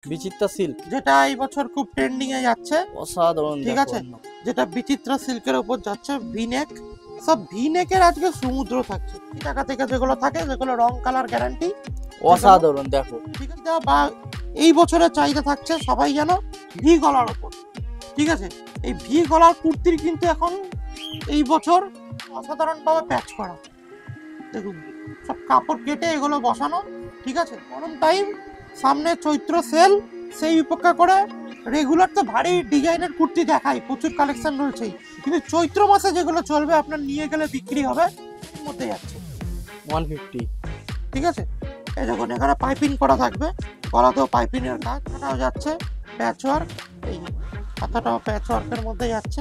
বিচিত্রা silk, যেটা এই বছর খুব ট্রেন্ডিং এ যাচ্ছে, অসাধারণ। ঠিক আছে, যেটা বিচিত্রা সিল্কের উপর যাচ্ছে। ভিনেক, সব ভিনেকের আজকে সমুদ্র থাকছে। টাকা থেকে যেগুলো থাকে, যেগুলো রং কালার গ্যারান্টি, অসাধারণ। দেখো, ঠিক আছে। বা এই বছরের চাহিদা থাকছে সবাই জানো ভি গলার উপর, ঠিক আছে। এই ভি গলার কুর্তির কিন্তু এখন এই বছর অসাধারণ ভাবে প্যাচ করা। দেখুন সব কাপড় কেটে এগুলো বসানো, ঠিক আছে। গরম টাইম সামনে, চৈত্র সেল, সেই উপেক্ষা করে রেগুলার তো ভারী ডিজাইনের কুর্তি দেখাই, প্রচুর কালেকশন রয়েছে, কিন্তু চৈত্র মাসে যেগুলো চলবে আপনার নিয়ে গেলে বিক্রি হবে এর মধ্যে যাচ্ছে 150, ঠিক আছে। এই দেখুন এখানে পাইপিং করা থাকবে, গলাতেও পাইপিং এর কাজ, এটাও যাচ্ছে প্যাচ ওয়ার্ক, এই হাতাটাও প্যাচ ওয়ার্কের মধ্যে যাচ্ছে,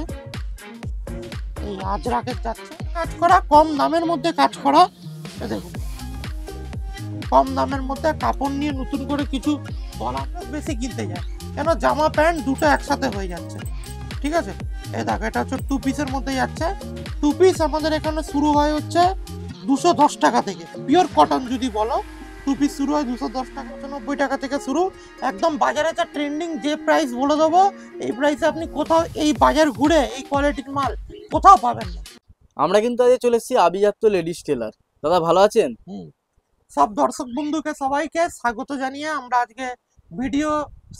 এই আজরাকের যাচ্ছে কাজ করা, কম দামের মধ্যে কাজ করা। দেখুন কম দামের মধ্যে কাপড় নিয়ে নতুন করে কিছু বলা, বেশি কিনতে যায় কেন, জামা প্যান্ট দুটো একসাথে হয়ে যাচ্ছে, ঠিক আছে। এই দেখো এটা হচ্ছে 2 পিসের মধ্যে যাচ্ছে। 2 পিস আমাদের এখানে শুরু হয় হচ্ছে 210 টাকা থেকে, পিওর কটন যদি বলো 2 পিস শুরু হয় 210 টাকা, 90 টাকা থেকে শুরু। একদম বাজারে যা ট্রেন্ডিং যে প্রাইস বলে দেবো, এই প্রাইসে আপনি কোথাও এই বাজার ঘুরে এই কোয়ালিটির মাল কোথাও পাবেন না। আমরা কিন্তু আজকে চলে এসেছি আভিজাত্য লেডিস টেলার। দাদা ভালো আছেন? সব দর্শক বন্ধুকে সবাইকে স্বাগত জানিয়ে আমরা আজকে ভিডিও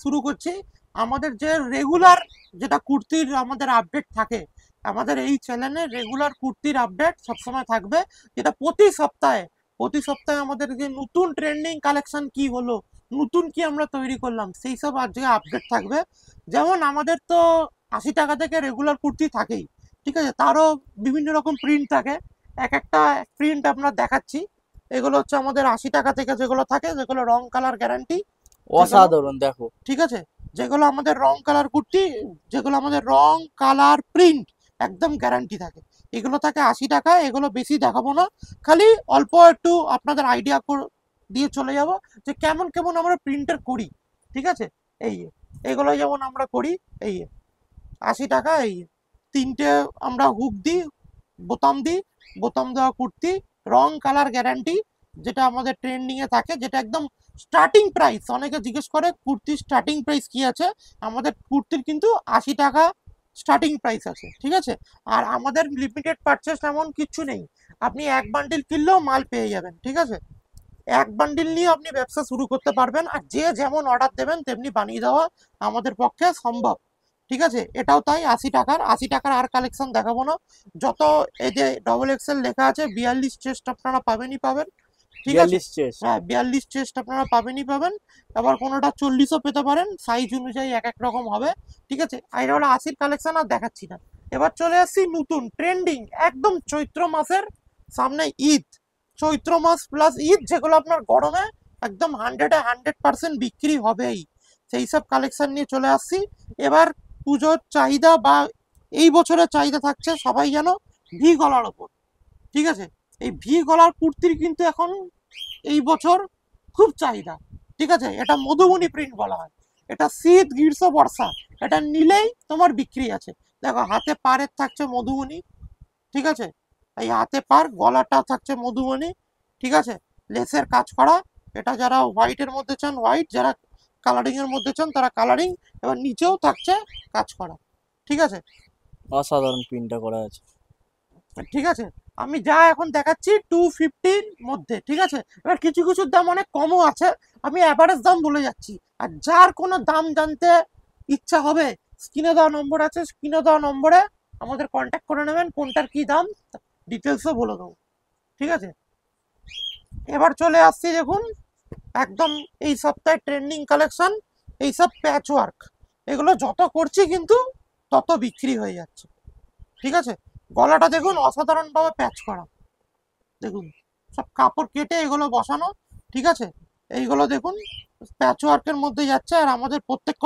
শুরু করছি। আমাদের যে রেগুলার যেটা কুর্তির আমাদের আপডেট থাকে, আমাদের এই চ্যানেলে রেগুলার কুর্তির আপডেট সবসময় থাকবে, যেটা প্রতি সপ্তাহে আমাদের যে নতুন ট্রেন্ডিং কালেকশন কি হলো, নতুন কি আমরা তৈরি করলাম, সেই সব আজকে আপডেট থাকবে। যেমন আমাদের তো 80 টাকা থেকে রেগুলার কুর্তি থাকেই, ঠিক আছে, তারও বিভিন্ন রকম প্রিন্ট থাকে, এক একটা প্রিন্ট আমরা দেখাচ্ছি। এগুলো হচ্ছে আমাদের 80 টাকা থেকে যেগুলো থাকে, যেগুলো রং কালার গ্যারান্টি, অসাধারণ। দেখো, ঠিক আছে, যেগুলো আমাদের রং কালার কুর্তি, যেগুলো আমাদের রং কালার প্রিন্ট একদম গ্যারান্টি থাকে, এগুলো থাকে 80 টাকা। এগুলো বেশি দেখাবো না, খালি অল্প একটু আপনাদের আইডিয়া দিয়ে চলে যাব যে কেমন কেমন আমরা প্রিন্টার করি, ঠিক আছে। এই এগুলো যেমন আমরা করি, এই 80 টাকা, এই তিনটে আমরা হুক দিই, বোতাম দিই, বোতাম দেওয়া কুর্তি, রং কালার গ্যারান্টি, যেটা আমাদের ট্রেন্ডিং এ থাকে, যেটা একদম স্টার্টিং প্রাইস। অনেকে জিজ্ঞেস করে কুর্তির স্টার্টিং প্রাইস কি আছে, আমাদের কুর্তির কিন্তু 80 টাকা স্টার্টিং প্রাইস আছে, ঠিক আছে। আর আমাদের লিমিটেড পারচেস এমন কিছু নেই, আপনি এক বান্ডিল কিনলেও মাল পেয়ে যাবেন, ঠিক আছে। এক বান্ডিল নিয়ে আপনি ব্যবসা শুরু করতে পারবেন, আর যে যেমন অর্ডার দেবেন তেমনি বানিয়ে দেওয়া আমাদের পক্ষে সম্ভব, ঠিক আছে। এটাও তাই 80 টাকার আর কালেকশন দেখাবো না। যত এই যে ডবল এক্সেল লেখা আছে 42 চেস্ট আপনারা পাবেন, ঠিক আছে। 42 চেস্ট, হ্যাঁ 42 চেস্ট আপনারা পাবেন। আবার কোনোটা 40ও পেতে পারেন, সাইজ অনুযায়ী এক এক রকম হবে, ঠিক আছে। আর এটা হলো 80 কালেকশন, আর দেখাচ্ছি না। এবার চলে আসছি নতুন ট্রেন্ডিং একদম চৈত্র মাসের, সামনে ঈদ, চৈত্র মাস প্লাস ঈদ, যেগুলো আপনার গরমে একদম 100% বিক্রি হবেই, সেই সব কালেকশন নিয়ে চলে আসছি। এবার পুজোর চাহিদা বা এই বছরের চাহিদা থাকছে সবাই জানো ভি গলার ওপর, ঠিক আছে। এই ভি গলার কুর্তির কিন্তু এখন এই বছর খুব চাহিদা, ঠিক আছে। এটা মধুবনী প্রিন্ট বলা হয়, এটা শীত গ্রীষ্ম বর্ষা এটা নিলেই তোমার বিক্রি আছে। দেখো হাতে পাড়ের থাকছে মধুবনী, ঠিক আছে, এই হাতে পার, গলাটা থাকছে মধুবনী, ঠিক আছে, লেসের কাজ করা। এটা যারা হোয়াইটের মধ্যে চান হোয়াইট, যারা কালারিং এর মধ্যে চান তারা কালারিং, এবার নিচেও থাকছে কাজ করা, ঠিক আছে। অসাধারণ প্রিন্টটা করা আছে, ঠিক আছে, আমি যা এখন দেখাচ্ছি 250 মধ্যে, ঠিক আছে। এবার কিছু কিছু দাম অনেক কমও আছে, আমি অ্যাভারেজ দাম বলে যাচ্ছি। আর যার কোনো দাম জানতে ইচ্ছা হবে, স্ক্রিনে দেওয়া নম্বর আছে, স্ক্রিনে দেওয়া নম্বরে আমাদের কন্ট্যাক্ট করে নেবেন, কোনটার কি দাম ডিটেলসও বলে দেবো, ঠিক আছে। এবার চলে আসছি দেখুন একদম এই সপ্তাহে ট্রেন্ডিং কালেকশন, এইসব প্যাচ ওয়ার্ক, এগুলো যত করছি কিন্তু তত বিক্রি হয়ে যাচ্ছে, ঠিক আছে। গলাটা দেখুন অসাধারণ ভাবে প্যাচ করা, দেখুন সব কাপড় কেটে এগুলো বসানো, ঠিক আছে। এইগুলো দেখুন প্যাচ ওয়ার্কের মধ্যে যাচ্ছে। আর আমাদের প্রত্যেক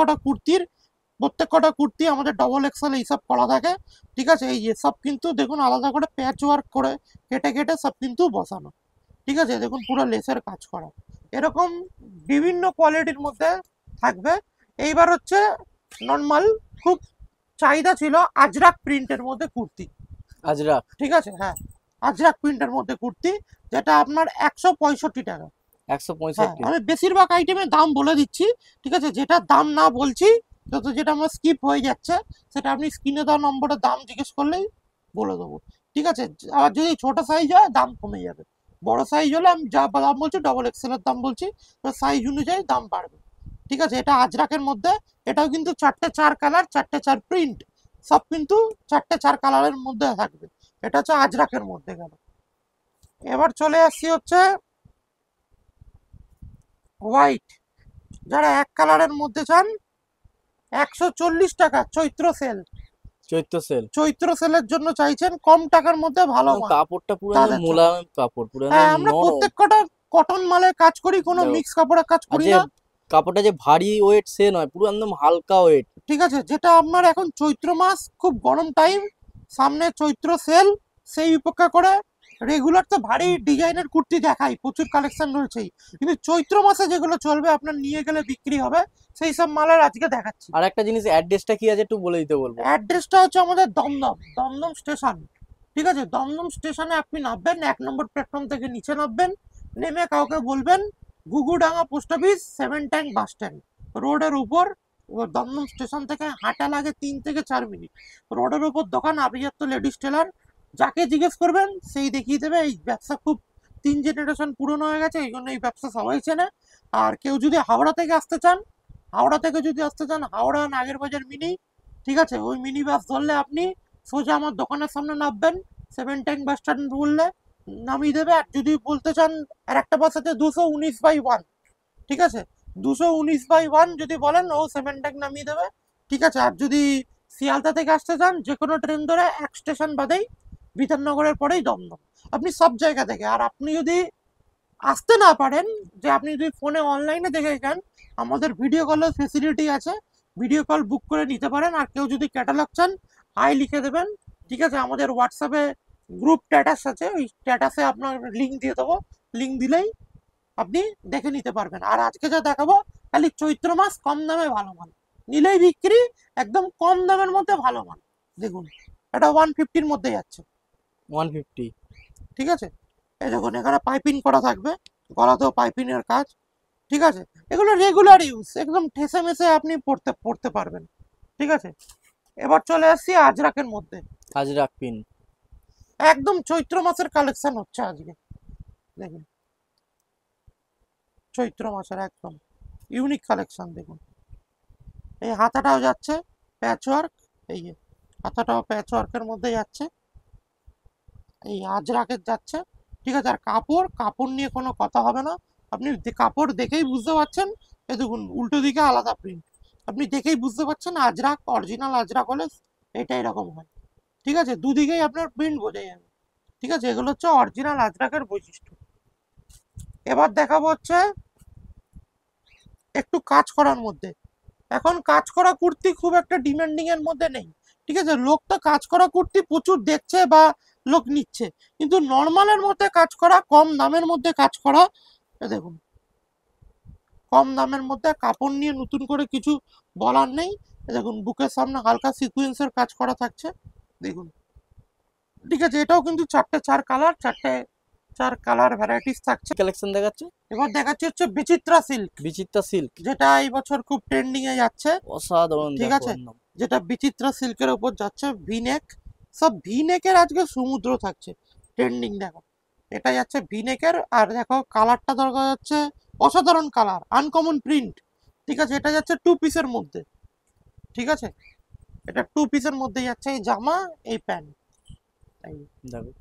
কটা কুর্তি আমাদের ডবল এক্সেল এইসব করা থাকে, ঠিক আছে। এই সব কিন্তু দেখুন আলাদা করে প্যাচ ওয়ার্ক করে কেটে কেটে সব কিন্তু বসানো, ঠিক আছে। দেখুন পুরো লেসের কাজ করা, এরকম বিভিন্ন কোয়ালিটির মধ্যে থাকবে। এইবার হচ্ছে নর্মাল খুব চাহিদা ছিল আজরাক প্রিন্টের মধ্যে কুর্তি, আজরাক, ঠিক আছে। হ্যাঁ আজরাক প্রিন্টের মধ্যে কুর্তি, যেটা আপনার 165 টাকা, হ্যাঁ 165। আমি বেশিরভাগ আইটেমের দাম বলে দিচ্ছি, ঠিক আছে? যেটা দাম না বলছি, যত যেটা আমার স্কিপ হয়ে যাচ্ছে সেটা আপনি স্ক্রিনে দেওয়া নম্বরে দাম জিজ্ঞেস করলেই বলে দেবো, ঠিক আছে? আর যদি ছোট সাইজ হয় দাম কমে যাবে, বড় সাইজ হলে আমি যা দাম বলছি ডবল এক্সেল এর দাম বলছি, তো সাইজ অনুযায়ী দাম বাড়বে, ঠিক আছে? এটা আজরাকের মধ্যে, এটাও কিন্তু 4টে 4 কালার 4টে 4 প্রিন্ট, সব কিন্তু 4টে 4 কালারের মধ্যে থাকবে। এটা হচ্ছে আজরাকের মধ্যে গেল। এবার চলে আসছি হচ্ছে হোয়াইট, যারা এক কালারের মধ্যে চান 140 টাকা চৈত্র সেল, চৈত্র সেল। চৈত্র সেলের জন্য চাইছেন কম টাকার মধ্যে ভালো মাল কাপড়টা পুরো একদম তাদের জন্য। মোলায়েম কাপড়, পুরো হ্যাঁ একদম আমরা নরম। প্রত্যেক কটা কটন মালের কাজ করি, কোনো দেখো, মিক্স কাপড়ের কাজ আর করি যে না, কাপড়টা যে ভারী ওয়েট সে নয়, পুরো একদম হালকা ওয়েট। ঠিক আছে? যেটা আপনার এখন চৈত্র মাস খুব গরম টাইম, সামনে চৈত্র সেল, সেই উপেক্ষা করে রেগুলার তো ভারী ডিজাইনের কুর্তি দেখাই, প্রচুর কালেকশন রয়েছেই, কিন্তু চৈত্র মাসে যেগুলো চলবে আপনার নিয়ে গেলে বিক্রি হবে সেই সব মালের আজকে দেখাচ্ছি। আর একটা জিনিস, অ্যাড্রেসটা কি আছে একটু বলে দিতে বলবো। অ্যাড্রেসটা হচ্ছে আমাদের দমদম, দমদম স্টেশন, ঠিক আছে? দমদম স্টেশনে আপনি নামবেন, 1 নম্বর প্ল্যাটফর্ম থেকে নিচে নামবেন, নেমে কাউকে বলবেন Gugudanga post office 7 tank bus stand রোডের উপর, দমদম স্টেশন থেকে হাঁটা লাগে 3 থেকে 4 মিনিট, রোডের উপর দোকান আভিজাত্য লেডিস টেলার, যাকে জিজ্ঞেস করবেন সেই দেখিয়ে দেবে। এই ব্যবসা খুব 3 জেনারেশন পুরনো হয়ে গেছে, এই জন্য এই ব্যবসা সবাই চেনে। আর কেউ যদি হাওড়া থেকে আসতে চান, হাওড়া নাগেরবাজার মিনি, ঠিক আছে? ওই মিনি বাস ধরলে আপনি সোজা আমার দোকানের সামনে নামবেন, 7 ট্যাঙ্ক বাস স্ট্যান্ড বললে নামিয়ে দেবে। আর যদি বলতে চান আর একটা বাস আছে 219/1, ঠিক আছে? 219/1 যদি বলেন ও 7 ট্যাঙ্ক নামিয়ে দেবে, ঠিক আছে? আর যদি শিয়ালদা থেকে আসতে চান যে কোনো ট্রেন ধরে 1 স্টেশন বাদেই বিধাননগরের পরেই দমদম, আপনি সব জায়গা থেকে। আর আপনি যদি আসতে না পারেন, যে আপনি যদি ফোনে অনলাইনে দেখে যান, আমাদের ভিডিও কলের ফেসিলিটি আছে, ভিডিও কল বুক করে নিতে পারেন। আর কেউ যদি ক্যাটালগ চান হাই লিখে দেবেন, ঠিক আছে? আমাদের হোয়াটসঅ্যাপে গ্রুপ স্ট্যাটাস আছে, ওই স্ট্যাটাসে আপনার লিঙ্ক দিয়ে দেবো, লিঙ্ক দিলেই আপনি দেখে নিতে পারবেন। আর আজকে যা দেখাবো খালি চৈত্র মাস কম দামে ভালো মাল, নিলেই বিক্রি, একদম কম দামের মধ্যে ভালো মাল। দেখুন এটা 150-র মধ্যে যাচ্ছে, 150। ঠিক আছে? এই দেখুন এখানে পাইপিং করা থাকবে, গলাতেও পাইপিং এর কাজ, ঠিক আছে? এগুলো রেগুলার ইউজ, একদম ঠেসে মেসে আপনি পড়তে পড়তে পারবেন, ঠিক আছে? এবার চলে আসছি আজরাকের মধ্যে, আজরাক পিন। একদম চৈত্র মাসের কালেকশন হচ্ছে আজকে, দেখুন চৈত্র মাসের একদম ইউনিক কালেকশন। দেখুন এই হাতাটাও যাচ্ছে প্যাচ ওয়ার্ক, এই যে হাতাটাও প্যাচ ওয়ার্কের মধ্যে যাচ্ছে, এই আজরাকের যাচ্ছে, ঠিক আছে? আর কাপড়, কাপড় নিয়ে কোনো কথা হবে না, আপনি কাপড় দেখেই বুঝতে পারছেন। এই দেখুন উল্টো দিকে আলাদা প্রিন্ট, আপনি দেখেই বুঝতে পারছেন আজরাক, অরিজিনাল আজরাক হলে এটা এরকম হয়, ঠিক আছে? দুদিকেই আপনার প্রিন্ট বোঝা যাবে, ঠিক আছে? এগুলো হচ্ছে অরিজিনাল আজরাকের বৈশিষ্ট্য। এবার দেখাবো হচ্ছে একটু কাজ করার মধ্যে, এখন কাজ করা কুর্তি খুব একটা ডিমান্ডিং এর মধ্যে নেই, ঠিক আছে? লোক তো কাজ করা কুর্তি প্রচুর দেখছে বা লোক নিচ্ছে, কিন্তু নর্মালের মধ্যে কাজ করা, কম দামের মধ্যে কাজ করা, দেখুন কম দামের মধ্যে কাপড় নিয়ে নতুন করে কিছু বলার নেই। দেখুন বুকের সামনে হালকা সিকুয়েন্সের কাজ করা থাকছে, দেখুন, ঠিক আছে? এটাও কিন্তু 4টে 4 কালার, 4টে 4 কালার ভ্যারাইটিস থাকছে। কালেকশন দেখাচ্ছে, এবার দেখাচ্ছি হচ্ছে বিচিত্রা সিল্ক, বিচিত্রা সিল্ক, যেটা এই বছর খুব ট্রেন্ডিং এ যাচ্ছে, অসাধারণ। ঠিক দেখো আছে? একদম। যেটা বিচিত্রা সিল্কের উপর যাচ্ছে, ভিনেক, সব ভিনেকের আজকে সমুদ্র থাকছে, ট্রেন্ডিং দেখো, এটা যাচ্ছে ভিনেকের। আর দেখো কালারটা দরকার যাচ্ছে অসাধারণ কালার, আনকমন প্রিন্ট, ঠিক আছে? এটা যাচ্ছে 2 পিসের মধ্যে, ঠিক আছে? এটা 2 পিসের মধ্যে যাচ্ছে, এই জামা এই প্যান্ট, এই দেখো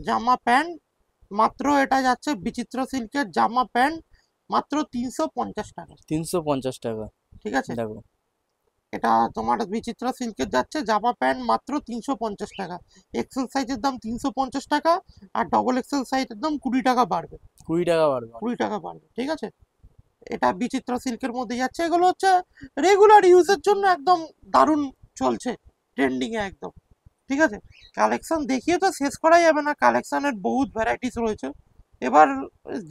জামা প্যান্ট, মাত্র এটা যাচ্ছে বিচিত্র সিল্কের জামা প্যান্ট মাত্র 350 টাকা, 350 টাকা। ঠিক আছে? দেখো এটা তোমার বিচিত্রা সিল্কের যাচ্ছে জামা প্যান্ট মাত্র 350 টাকা, এক্সেল সাইজের দাম 350 টাকা, আর ডবল এক্সেল সাইজের দাম 20 টাকা বাড়বে, 20 টাকা বাড়বে। 20 টাকা বাড়বে, ঠিক আছে? এটা বিচিত্রা সিল্কের মধ্যে যাচ্ছে, এগুলো হচ্ছে রেগুলার ইউজের জন্য একদম দারুণ চলছে, ট্রেন্ডিং এ একদম, ঠিক আছে? কালেকশন দেখিয়ে তো শেষ করা যাবে না, কালেকশনের বহুত ভ্যারাইটিস রয়েছে। এবার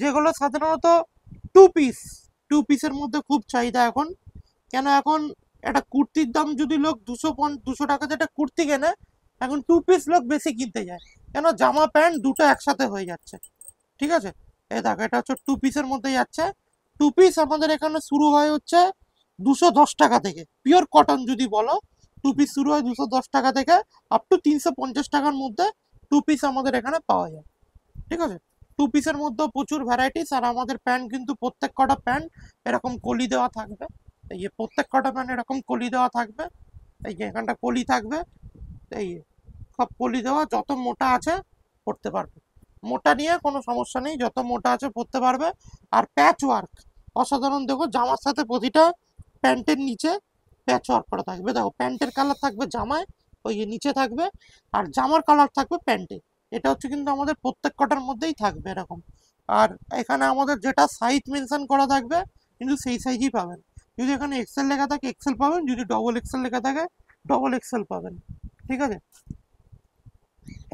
যেগুলো সাধারণত 2 পিস, 2 পিসের মধ্যে খুব চাহিদা এখন, কেন এখন একটা কুর্তির দাম যদি লোক 200 টাকা যেটা কুর্তি কেনে, এখন 2 পিস লোক বেশি কিনতে যায়, কেন জামা প্যান্ট দুটো একসাথে হয়ে যাচ্ছে, ঠিক আছে? এই দেখো এটা হচ্ছে 2 পিসের মধ্যে যাচ্ছে। 2 পিস আমাদের এখানে শুরু হয় হচ্ছে 210 টাকা থেকে, পিওর কটন যদি বলো 2 পিস শুরু হয় 210 টাকা থেকে আপ টু 350 টাকার মধ্যে 2 পিস আমাদের এখানে পাওয়া যায়। ঠিক আছে, 2 পিসের মধ্যে প্রচুর ভ্যারাইটিস। আর আমাদের প্যান্ট কিন্তু প্রত্যেক কটা প্যান্ট এরকম কলি দেওয়া থাকবে। এই যে প্রত্যেক কটা প্যান্ট এরকম কলি দেওয়া থাকবে, এই যে এখানটা কলি থাকবে, এই যে সব কলি দেওয়া, যত মোটা আছে পড়তে পারবে, মোটা নিয়ে কোনো সমস্যা নেই, যত মোটা আছে পড়তে পারবে। আর প্যাচ ওয়ার্ক অসাধারণ, দেখো জামার সাথে প্রতিটা প্যান্টের নিচে প্যাচ ওয়ার্ক করা থাকবে। দেখো প্যান্টের কালার থাকবে জামায়, ওই যে নিচে থাকবে, আর জামার কালার থাকবে প্যান্টে। এটা হচ্ছে কিন্তু আমাদের প্রত্যেক কটার মধ্যেই থাকবে এরকম। আর এখানে আমাদের যেটা সাইজ মেনশন করা থাকবে কিন্তু সেই সাইজই পাবেন। যদি এখানে এক্সেল লেখা থাকে এক্সেল পাবেন, যদি ডবল এক্সেল লেখা থাকে ডবল এক্সেল পাবেন। ঠিক আছে,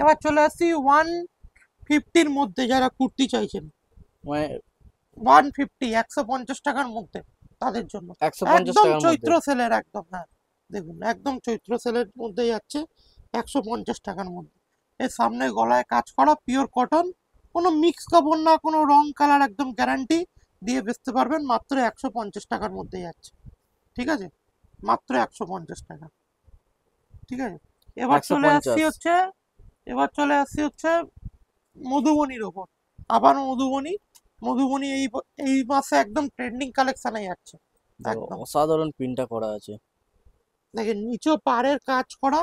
এবার চলে আসছি 150-র মধ্যে যারা কুর্তি চাইছেন, মানে 150 টাকার মধ্যে তাদের জন্য 150 একদম টাকার চৈত্র মধ্যে। সেলের একদম, হ্যাঁ দেখুন একদম চৈত্র সেলের মধ্যে যাচ্ছে 150 টাকার মধ্যে। এর সামনে গলায় কাজ করা পিওর কটন, কোনো মিক্স কাপড় না, কোনো রং কালার, একদম গ্যারান্টি দিয়ে বেচতে পারবেন মাত্র 150 টাকার মধ্যে যাচ্ছে। ঠিক আছে, মাত্র 150 টাকা। ঠিক আছে, এবার চলে আসছি 150। হচ্ছে, এবার চলে আসছি হচ্ছে মধুবনীর ওপর। আবার মধুবনী, মধুবনী এই মাসে একদম ট্রেন্ডিং কালেকশনে যাচ্ছে একদম। অসাধারণ প্রিন্টটা করা আছে। দেখেন নিচেও পাড়ের কাজ করা,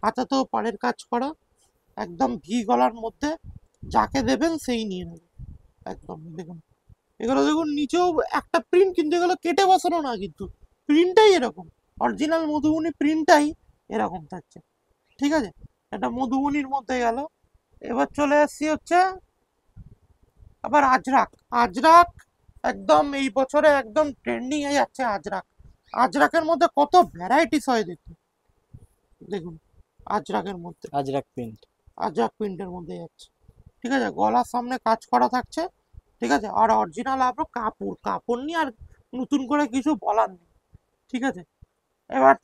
হাতাতেও পাড়ের কাজ করা, একদম ভি গলার মধ্যে, যাকে দেবেন সেই নিয়ে নেবে একদম। দেখুন এগুলো দেখুন নিচেও একটা প্রিন্ট, কিন্তু এগুলো কেটে বসানো না, কিন্তু প্রিন্টটাই এরকম, অরিজিনাল মধুবনী প্রিন্টটাই এরকম থাকছে। ঠিক আছে, এটা মধুবনীর মধ্যে গেল। এবার চলে আসছি হচ্ছে আবার আজরাক। আজরাক একদম এই বছরে একদম ট্রেন্ডিং এ যাচ্ছে আজরাক। আজরাকের মধ্যে কত ভ্যারাইটিস হয় দেখুন, দেখুন আজরাকের মধ্যে, আজরাক প্রিন্ট। আজরাক প্রিন্টের মধ্যে যাচ্ছে। ঠিক আছে, গলার সামনে কাজ করা থাকছে। ঠিক আছে, আর অরিজিনাল আপনার কাপড়, কাপড় নিয়ে আর নতুন করে কিছু বলার নেই। ঠিক আছে, এবার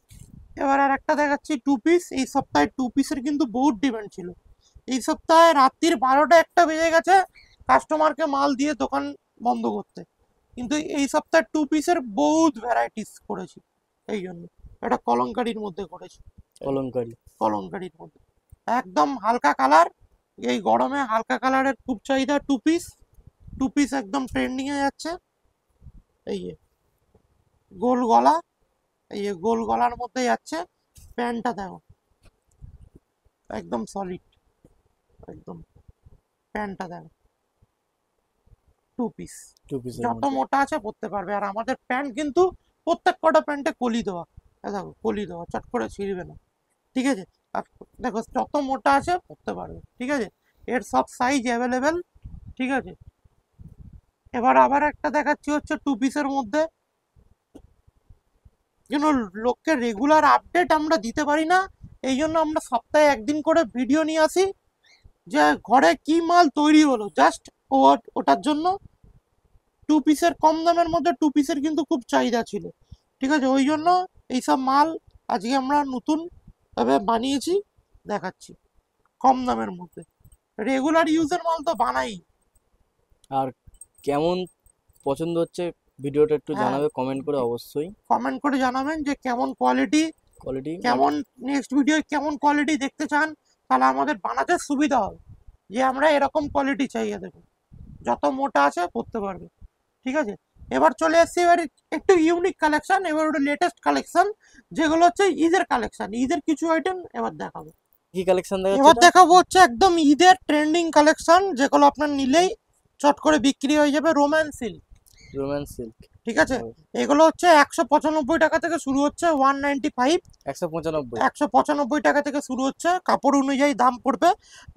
এবার আর একটা দেখাচ্ছি 2 পিস। এই সপ্তাহে 2 পিসের কিন্তু বহুত ডিমান্ড ছিল। এই সপ্তাহে রাত্রির 12টা 1টা বেজে গেছে কাস্টমারকে মাল দিয়ে দোকান বন্ধ করতে, কিন্তু এই সপ্তাহে 2 পিসের বহুত ভ্যারাইটিস করেছি। এই জন্য এটা কলঙ্কারির মধ্যে করেছি, কলমকারী। কলঙ্কারির মধ্যে একদম হালকা কালার। এই গরমে হালকা কালারের খুব চাহিদা। 2 পিস, 2 পিস একদম ট্রেন্ডিং এ যাচ্ছে। এই যে গোল গলা, এই যে গোল গলার মধ্যে যাচ্ছে। প্যান্টটা দেখো একদম সলিড, একদম প্যান্টটা দেখো 2 পিস, 2 পিসের যত মধ্যে। মোটা আছে পরতে পারবে। আর আমাদের প্যান্ট কিন্তু প্রত্যেক কটা প্যান্টে কলি দেওয়া, দেখো কলি দেওয়া, চট করে ছিঁড়বে না। ঠিক আছে, আর দেখো যত মোটা আছে পরতে পারবে। ঠিক আছে, এর সব সাইজ অ্যাভেলেবেল। ঠিক আছে, এবার আবার একটা দেখাচ্ছি হচ্ছে 2 পিসের মধ্যে। যেন লোককে রেগুলার আপডেট আমরা দিতে পারি না, এই জন্য আমরা সপ্তাহে একদিন করে ভিডিও নিয়ে আসি যে ঘরে কি মাল তৈরি হলো, জাস্ট ওটার জন্য। 2 পিসের কম দামের মধ্যে 2 পিসের কিন্তু খুব চাহিদা ছিল। ঠিক আছে, ওই জন্য এইসব মাল আজকে আমরা নতুন ভাবে বানিয়েছি, দেখাচ্ছি কম দামের মধ্যে। রেগুলার ইউজের মাল তো বানাই। আর কেমন পছন্দ হচ্ছে ভিডিওটা একটু হ্যাঁ, জানাবে কমেন্ট করে অবশ্যই। কমেন্ট করে জানাবেন যে কেমন কোয়ালিটি, কোয়ালিটি কেমন নেক্সট ভিডিও কেমন কোয়ালিটি দেখতে চান, তাহলে আমাদের বানাতে সুবিধা হবে যে আমরা এরকম কোয়ালিটি চাইয়ে দেবো, যত মোটা আছে পড়তে পারবে। ঠিক আছে, এবার চলে এসছি এবার একটু ইউনিক কালেকশন, এবার ওটা লেটেস্ট কালেকশন, যেগুলো হচ্ছে ঈদের কালেকশন। ঈদের কিছু আইটেম এবার দেখাবো। কি কালেকশন দেখাচ্ছে এবার এটা? দেখাবো হচ্ছে একদম ঈদের ট্রেন্ডিং কালেকশন, যেগুলো আপনার নিলেই চট করে বিক্রি হয়ে যাবে। Romance silk. Romance silk. ঠিক আছে, এগুলো হচ্ছে 195 টাকা থেকে শুরু হচ্ছে, 195, 195। 195 টাকা থেকে শুরু হচ্ছে, কাপড় অনুযায়ী দাম পড়বে।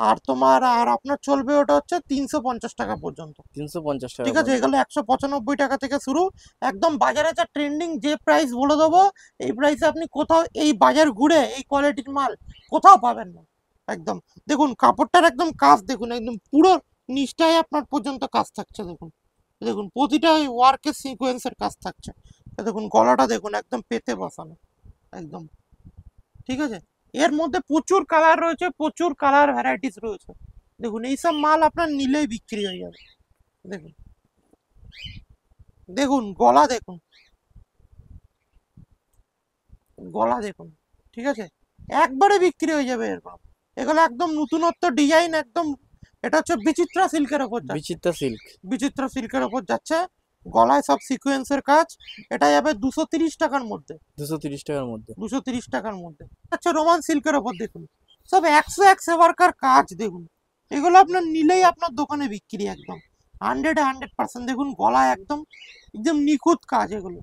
আর তোমার আর আপনার চলবে ওটা হচ্ছে 350 টাকা পর্যন্ত। 350 টাকা ঠিক আছে, পর্যন্ত। এগুলো 195 টাকা থেকে শুরু। একদম বাজারে যা ট্রেন্ডিং যে প্রাইস বলে দেবো, এই প্রাইসে আপনি কোথাও এই বাজার ঘুরে এই কোয়ালিটির মাল কোথাও পাবেন না একদম। দেখুন কাপড়টার একদম কাজ দেখুন, একদম পুরো নিচটায় আপনার পর্যন্ত কাজ থাকছে। দেখুন, দেখুন প্রতিটা ওয়ার্কের সিকোয়েন্সের কাজ থাকছে। দেখুন গলাটা দেখুন একদম পেতে বসানো একদম। ঠিক আছে, এর মধ্যে প্রচুর কালার রয়েছে, প্রচুর কালার ভ্যারাইটিস রয়েছে। দেখুন এইসব মাল আপনার নিলেই বিক্রি হয়ে যাবে। দেখুন দেখুন গলা দেখুন, গলা দেখুন, ঠিক আছে, একবারে বিক্রি হয়ে যাবে এরকম। এগুলো একদম নতুনত্ব ডিজাইন, একদম। এটা হচ্ছে বিচিত্রা সিল্কের ওপর যাচ্ছে, বিচিত্রা সিল্ক। বিচিত্রা সিল্কের ওপর যাচ্ছে, গলায় সব সিকোয়েন্সের কাজ। এটা যাবে 230 টাকার মধ্যে, 230 টাকার মধ্যে। 230 টাকার মধ্যে। আচ্ছা, রোমান সিল্কের ওপর দেখুন, সব 100 ওয়ার্কার কাজ দেখুন। এগুলো আপনার নিলেই আপনার দোকানে বিক্রি একদম 100% দেখুন, গলায় একদম একদম নিখুঁত কাজ এগুলো।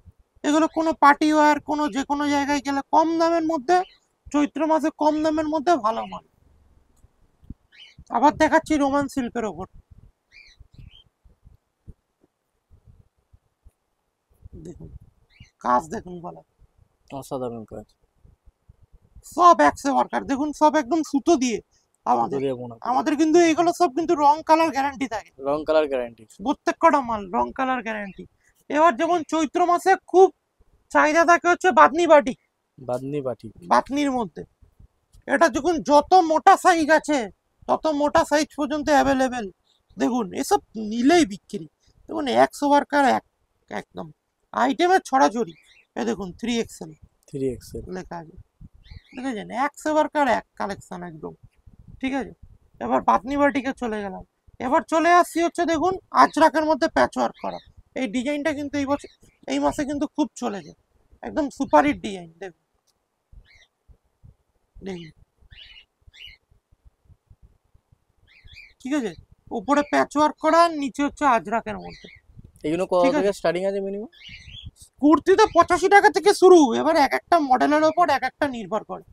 এগুলো কোনো পার্টি ওয়্যার, কোনো যে কোনো জায়গায় গেলে কম দামের মধ্যে, চৈত্র মাসে কম দামের মধ্যে ভালো মাল। আবার দেখাচ্ছি রোমান সিল্কের ওপর, দেখুন কাজ দেখুন, গলা অসাধারণ কাজ। সব 100 ওয়ার্কার দেখুন, সব একদম সুতো দিয়ে। আমাদের দিয়ে বোনা। আমাদের কিন্তু এগুলো সব কিন্তু রং কালার গ্যারান্টি থাকে, রং কালার গ্যারান্টি। প্রত্যেক কটা মাল রং কালার গ্যারান্টি। এবার যেমন চৈত্র মাসে খুব চাহিদা থাকে হচ্ছে বাদনি বাটি, বাদনি বাটি। বাতনির মধ্যে। এটা দেখুন যত মোটা সাইজ আছে তত মোটা সাইজ পর্যন্ত অ্যাভেলেবেল। দেখুন এসব নিলেই বিক্রি। দেখুন 100 ওয়ার্কার একদম আইটেমের ছড়াছড়ি। এ দেখুন 3XL 3XL লেখা আছে, দেখেছেন 100 ওয়ার্কার কালেকশন একদম, ঠিক আছে। এবার বাতনি বাটিকে চলে গেলাম। এবার চলে আসছি হচ্ছে দেখুন আজরাকের মধ্যে প্যাচ ওয়ার্ক করা। এই ডিজাইনটা কিন্তু এই বছর, এই মাসে কিন্তু খুব চলেছে, একদম সুপার হিট ডিজাইন। দেখুন দেখুন, ঠিক আছে, উপরে প্যাচ ওয়ার্ক করা, নিচে হচ্ছে আজরাকের মধ্যে। এগুলো কত ঠিক থেকে আছে, স্টার্টিং আছে মিনিমাম? কুর্তিতে 85 টাকা থেকে শুরু, এবার এক একটা মডেলের ওপর এক একটা নির্ভর করে।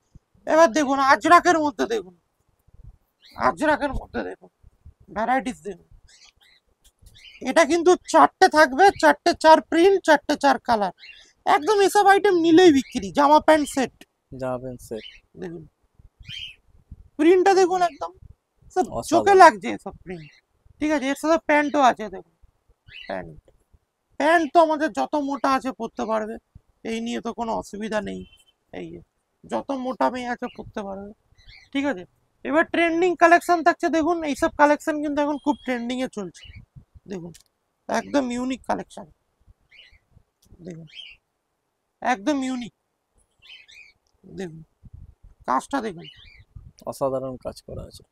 এবার দেখুন আজরাকের মধ্যে, দেখুন আজরাকের মধ্যে দেখুন ভ্যারাইটিস দেখুন। এটা কিন্তু 4টে থাকবে, 4টে 4 প্রিন্ট, 4টে 4 কালার, একদম এসব আইটেম নিলেই বিক্রি। জামা প্যান্ট সেট জামা প্যান্ট সেট। দেখুন, প্রিন্টটা দেখুন একদম সব চোখে অসাধারণ। লাগছে এসব প্রিন্ট, ঠিক আছে। এর সাথে প্যান্টও আছে দেখুন, প্যান্ট, প্যান্ট তো আমাদের যত মোটা আছে পরতে পারবে, এই নিয়ে তো কোনো অসুবিধা নেই। এই যে যত মোটা মেয়ে আছে পরতে পারবে, ঠিক আছে। এবার ট্রেন্ডিং কালেকশন থাকছে দেখুন, এইসব কালেকশন কিন্তু এখন খুব ট্রেন্ডিং এ চলছে। দেখুন একদম ইউনিক কালেকশন, দেখুন একদম ইউনিক, দেখুন কাজটা দেখুন। অসাধারণ কাজ করা আছে।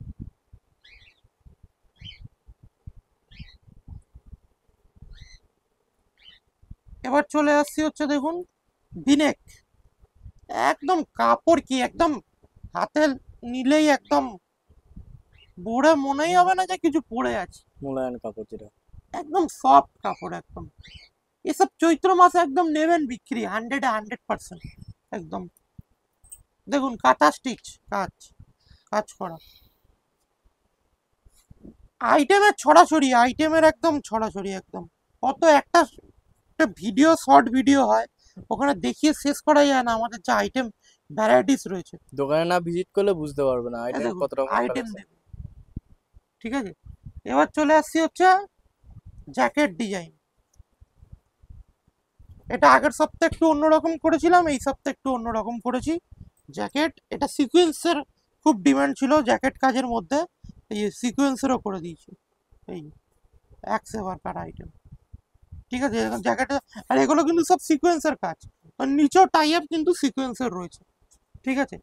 এবার চলে আসছি হচ্ছে দেখুন ভিনেক, একদম কাপড় কি একদম হাতে নিলেই একদম পরে মনেই হবে না যে কিছু পরে আছে, মোলায়েম কাপড় যেটা। একদম সফট কাপড় একদম। এসব চৈত্র মাসে একদম নেবেন বিক্রি 100% একদম। দেখুন কাঁথা স্টিচ কাজ, কাজ করা, আইটেমের ছড়াছড়ি, আইটেমের একদম ছড়াছড়ি একদম। কত একটা ভিডিও, শর্ট ভিডিও হয়, ওখানে দেখিয়ে শেষ করা যায় না আমাদের যে আইটেম ভ্যারাইটিস রয়েছে। দোকানে না ভিজিট করলে বুঝতে পারবে না এই আইটেম দেখুন কত রকম আইটেম কালেকশন। দেখুন, ঠিক আছে। এবার চলে আসছি হচ্ছে জ্যাকেট ডিজাইন। এটা আগের সপ্তাহে একটু অন্যরকম করেছিলাম, এই সপ্তাহে একটু অন্যরকম করেছি। জ্যাকেট, এটা সিকোয়েন্সের খুব ডিমান্ড ছিল জ্যাকেট কাজের মধ্যে, এই সিকোয়েন্সেরও করে দিয়েছি। এই 100 ওয়ার্কার আইটেম, ঠিক আছে। জ্যাকেটে, আর এগুলো কিন্তু সব সিকোয়েন্সের কাজ, আর নিচেও টাই আপ কিন্তু সিকোয়েন্সের রয়েছে, ঠিক আছে।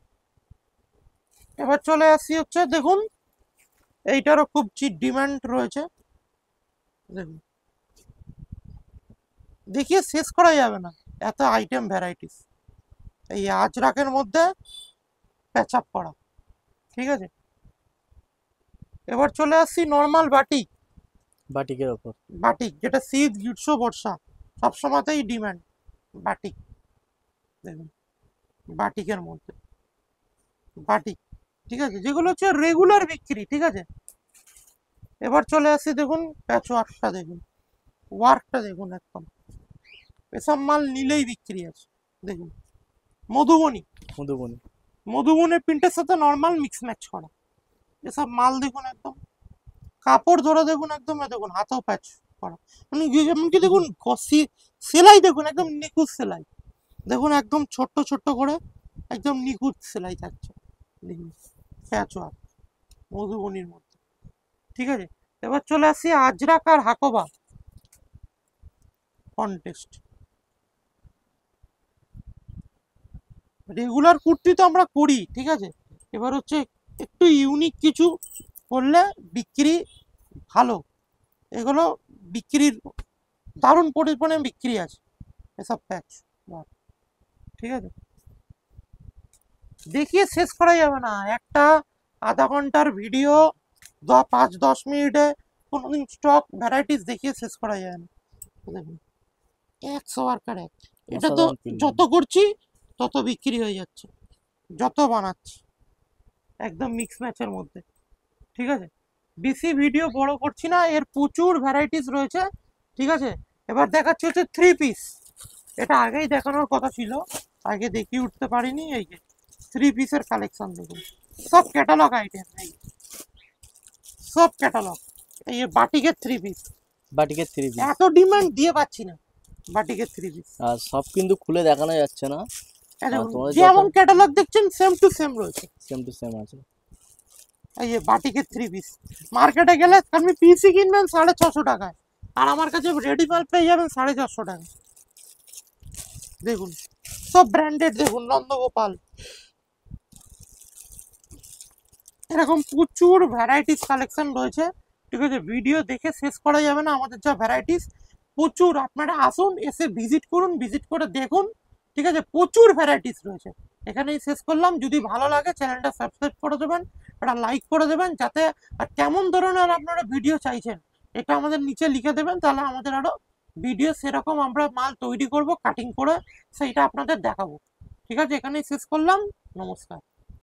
এবার চলে আসছি হচ্ছে দেখুন, এইটারও খুব ডিমান্ড রয়েছে। দেখুন দেখিয়ে শেষ করা যাবে না, এত আইটেম ভ্যারাইটিস। এই আজরাকের মধ্যে প্যাচ আপ করা, ঠিক আছে। এবার চলে আসছি নর্মাল বাটিক, বাটিকের ওপর। বাটিক যেটা শীত গ্রীষ্ম বর্ষা সবসময়তেই ডিমান্ড, বাটিক দেখুন, বাটিকের মধ্যে বাটিক, ঠিক আছে, যেগুলো হচ্ছে রেগুলার বিক্রি, ঠিক আছে। এবার চলে আসছি দেখুন প্যাচ ওয়ার্কটা দেখুন, ওয়ার্কটা দেখুন একদম, এসব মাল নিলেই বিক্রি আছে। দেখুন মধুবনী, মধুবনী। মধুবনী প্রিন্টের সাথে নর্মাল মিক্স ম্যাচ করা, এসব মাল দেখুন একদম, কাপড় ধরে দেখুন একদম, এ দেখুন হাতেও প্যাচ করা, মানে এমনকি দেখুন সেলাই দেখুন একদম নিখুঁত সেলাই, দেখুন একদম ছোট্ট ছোট্ট করে একদম নিখুঁত সেলাই থাকছে, দেখুন প্যাচ ওয়ার্ক মধুবনীর মধ্যে, ঠিক আছে। এবার চলে আসি আজরাক আর হাকোবা কন্টেস্ট। রেগুলার কুর্তি তো আমরা করি, ঠিক আছে, এবার হচ্ছে একটু ইউনিক কিছু করলে বিক্রি ভালো। এগুলো বিক্রির দারুণ পরিমাণে বিক্রি আছে এসব প্যাচ, ঠিক আছে। দেখিয়ে শেষ করা যাবে না, একটা আধা ঘন্টার ভিডিও 5-10 মিনিটে কোনোদিন স্টক ভ্যারাইটিস দেখিয়ে শেষ করা যায় না। দেখুন 100 এটা তো অসাধারণ feeling। যত করছি তত বিক্রি হয়ে যাচ্ছে, যত বানাচ্ছি একদম মিক্স ম্যাচের মধ্যে, ঠিক আছে। বেশি ভিডিও বড় করছি না, এর প্রচুর ভ্যারাইটিস রয়েছে, ঠিক আছে। এবার দেখাচ্ছি হচ্ছে 3 পিস। এটা আগেই দেখানোর কথা ছিল, আগে দেখিয়ে উঠতে পারিনি। এই যে 3 পিসের কালেকশন দেখুন, সব ক্যাটালগ আইটেম, সব ক্যাটালগ। এই যে বাটিকের 3 পিস, বাটিকের 3 পিস, এত ডিমান্ড দিয়ে পাচ্ছি না বাটিকের 3 পিস। আর সব কিন্তু খুলে দেখানো যাচ্ছে না, তোমাদের যেমন ক্যাটালগ দেখছেন সেম টু সেম রয়েছে, সেম টু সেম আছে। এই যে বাটিকের 3 পিস। মার্কেটে গেলে আপনি পিসি কিনবেন 650 টাকায়, আর আমার কাছে রেডি মাল পেয়ে যাবেন 450 টাকা। দেখুন সব ব্র্যান্ডেড, দেখুন নন্দগোপাল, এরকম প্রচুর ভ্যারাইটিস কালেকশন রয়েছে, ঠিক আছে। ভিডিও দেখে শেষ করা যাবে না আমাদের যা ভ্যারাইটিস, প্রচুর। আপনারা আসুন, এসে ভিজিট করুন, ভিজিট করে দেখুন, ঠিক আছে। প্রচুর ভ্যারাইটিস রয়েছে। এখানেই শেষ করলাম। যদি ভালো লাগে চ্যানেলটা সাবস্ক্রাইব করে দেবেন, একটা লাইক করে দেবেন, যাতে আর কেমন ধরনের আপনারা ভিডিও চাইছেন এটা আমাদের নিচে লিখে দেবেন, তাহলে আমাদের আরো ভিডিও সেরকম আমরা মাল তৈরি করব, কাটিং করে সেইটা আপনাদের দেখাবো, ঠিক আছে। এখানেই শেষ করলাম, নমস্কার।